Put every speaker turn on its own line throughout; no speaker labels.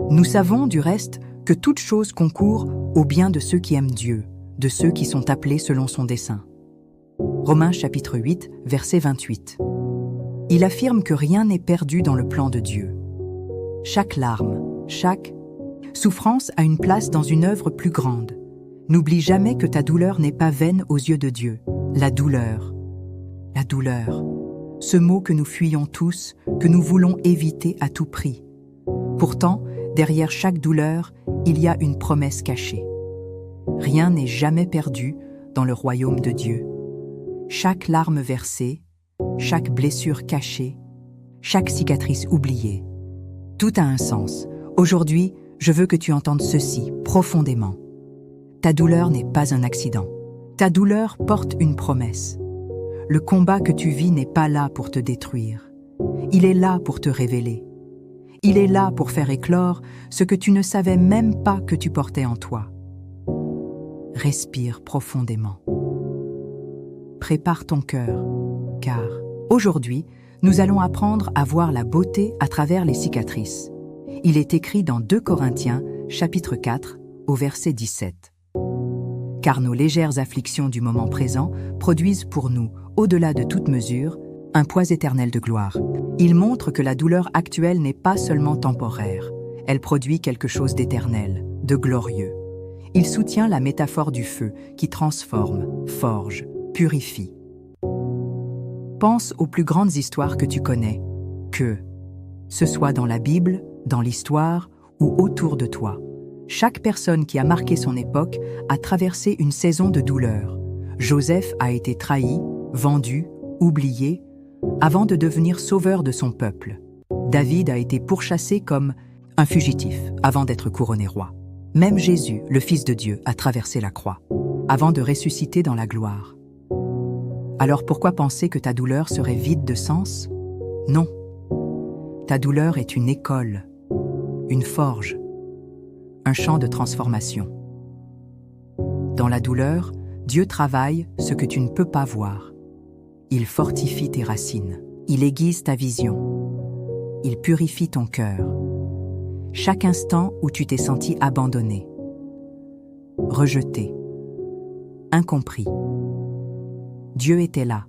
Nous savons, du reste, que toute chose concourt au bien de ceux qui aiment Dieu, de ceux qui sont appelés selon son dessein. Romains chapitre 8, verset 28. Il affirme que rien n'est perdu dans le plan de Dieu. Chaque larme, chaque souffrance a une place dans une œuvre plus grande. N'oublie jamais que ta douleur n'est pas vaine aux yeux de Dieu. La douleur, ce mot que nous fuyons tous, que nous voulons éviter à tout prix. Pourtant, derrière chaque douleur, il y a une promesse cachée. Rien n'est jamais perdu dans le royaume de Dieu. Chaque larme versée, chaque blessure cachée, chaque cicatrice oubliée, tout a un sens. Aujourd'hui, je veux que tu entendes ceci profondément. Ta douleur n'est pas un accident. Ta douleur porte une promesse. Le combat que tu vis n'est pas là pour te détruire. Il est là pour te révéler. Il est là pour faire éclore ce que tu ne savais même pas que tu portais en toi. Respire profondément. Prépare ton cœur, car aujourd'hui, nous allons apprendre à voir la beauté à travers les cicatrices. Il est écrit dans 2 Corinthiens, chapitre 4, au verset 17. Car nos légères afflictions du moment présent produisent pour nous, au-delà de toute mesure, un poids éternel de gloire. Il montre que la douleur actuelle n'est pas seulement temporaire, elle produit quelque chose d'éternel, de glorieux. Il soutient la métaphore du feu qui transforme, forge, purifie. Pense aux plus grandes histoires que tu connais, que ce soit dans la Bible, dans l'histoire ou autour de toi. Chaque personne qui a marqué son époque a traversé une saison de douleur. Joseph a été trahi, vendu, oublié, avant de devenir sauveur de son peuple. David a été pourchassé comme un fugitif avant d'être couronné roi. Même Jésus, le Fils de Dieu, a traversé la croix, avant de ressusciter dans la gloire. Alors pourquoi penser que ta douleur serait vide de sens? Non. Ta douleur est une école, une forge, un champ de transformation. Dans la douleur, Dieu travaille ce que tu ne peux pas voir. Il fortifie tes racines, il aiguise ta vision, il purifie ton cœur. Chaque instant où tu t'es senti abandonné, rejeté, incompris, Dieu était là,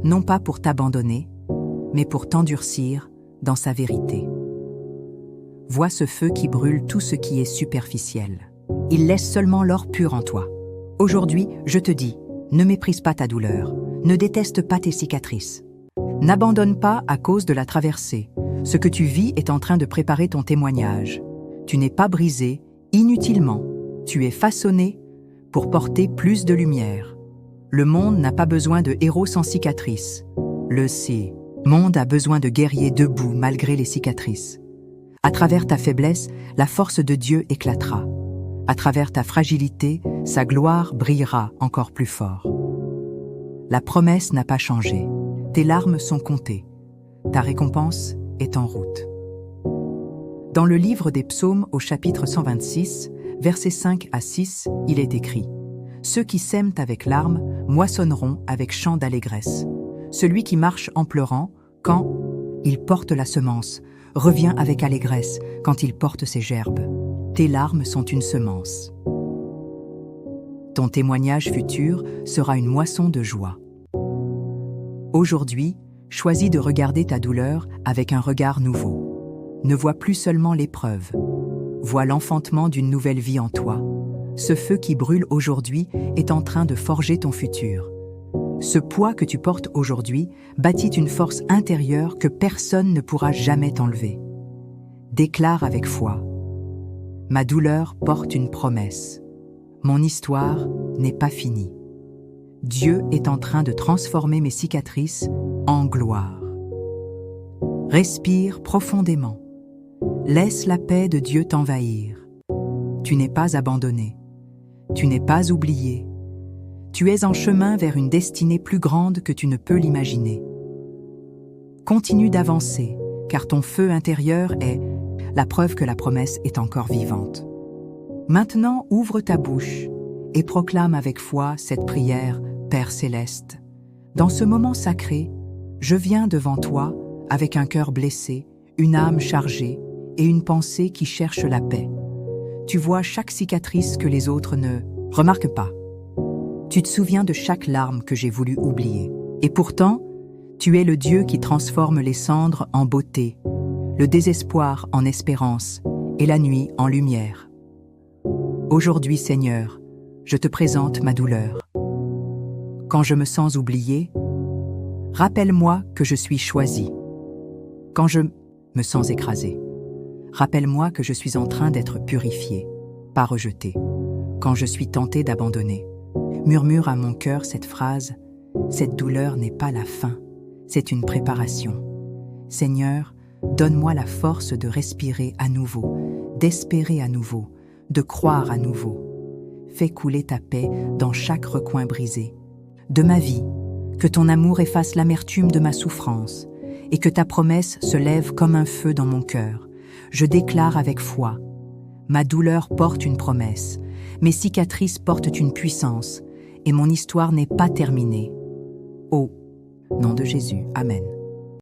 non pas pour t'abandonner, mais pour t'endurcir dans sa vérité. Vois ce feu qui brûle tout ce qui est superficiel. Il laisse seulement l'or pur en toi. Aujourd'hui, je te dis, ne méprise pas ta douleur, ne déteste pas tes cicatrices. N'abandonne pas à cause de la traversée. Ce que tu vis est en train de préparer ton témoignage. Tu n'es pas brisé, inutilement. Tu es façonné pour porter plus de lumière. Le monde n'a pas besoin de héros sans cicatrices. Le monde a besoin de guerriers debout malgré les cicatrices. À travers ta faiblesse, la force de Dieu éclatera. À travers ta fragilité, sa gloire brillera encore plus fort. La promesse n'a pas changé. Tes larmes sont comptées. Ta récompense est en route. Dans le livre des Psaumes au chapitre 126, versets 5 à 6, il est écrit « Ceux qui sèment avec larmes moissonneront avec chant d'allégresse. Celui qui marche en pleurant, quand il porte la semence, revient avec allégresse quand il porte ses gerbes. Tes larmes sont une semence. Ton témoignage futur sera une moisson de joie. Aujourd'hui, choisis de regarder ta douleur avec un regard nouveau. Ne vois plus seulement l'épreuve. Vois l'enfantement d'une nouvelle vie en toi. Ce feu qui brûle aujourd'hui est en train de forger ton futur. Ce poids que tu portes aujourd'hui bâtit une force intérieure que personne ne pourra jamais t'enlever. Déclare avec foi. Ma douleur porte une promesse. Mon histoire n'est pas finie. Dieu est en train de transformer mes cicatrices en gloire. Respire profondément. Laisse la paix de Dieu t'envahir. Tu n'es pas abandonné. Tu n'es pas oublié. Tu es en chemin vers une destinée plus grande que tu ne peux l'imaginer. Continue d'avancer, car ton feu intérieur est la preuve que la promesse est encore vivante. Maintenant, ouvre ta bouche et proclame avec foi cette prière, Père céleste. Dans ce moment sacré, je viens devant toi avec un cœur blessé, une âme chargée et une pensée qui cherche la paix. Tu vois chaque cicatrice que les autres ne remarquent pas. Tu te souviens de chaque larme que j'ai voulu oublier. Et pourtant, tu es le Dieu qui transforme les cendres en beauté, le désespoir en espérance et la nuit en lumière. Aujourd'hui, Seigneur, je te présente ma douleur. Quand je me sens oublié, rappelle-moi que je suis choisi. Quand je me sens écrasé, rappelle-moi que je suis en train d'être purifié, pas rejeté. Quand je suis tenté d'abandonner, murmure à mon cœur cette phrase: cette douleur n'est pas la fin, c'est une préparation. Seigneur, donne-moi la force de respirer à nouveau, d'espérer à nouveau, de croire à nouveau. Fais couler ta paix dans chaque recoin brisé de ma vie, que ton amour efface l'amertume de ma souffrance et que ta promesse se lève comme un feu dans mon cœur. Je déclare avec foi: ma douleur porte une promesse, mes cicatrices portent une puissance et mon histoire n'est pas terminée. Au nom de Jésus, Amen.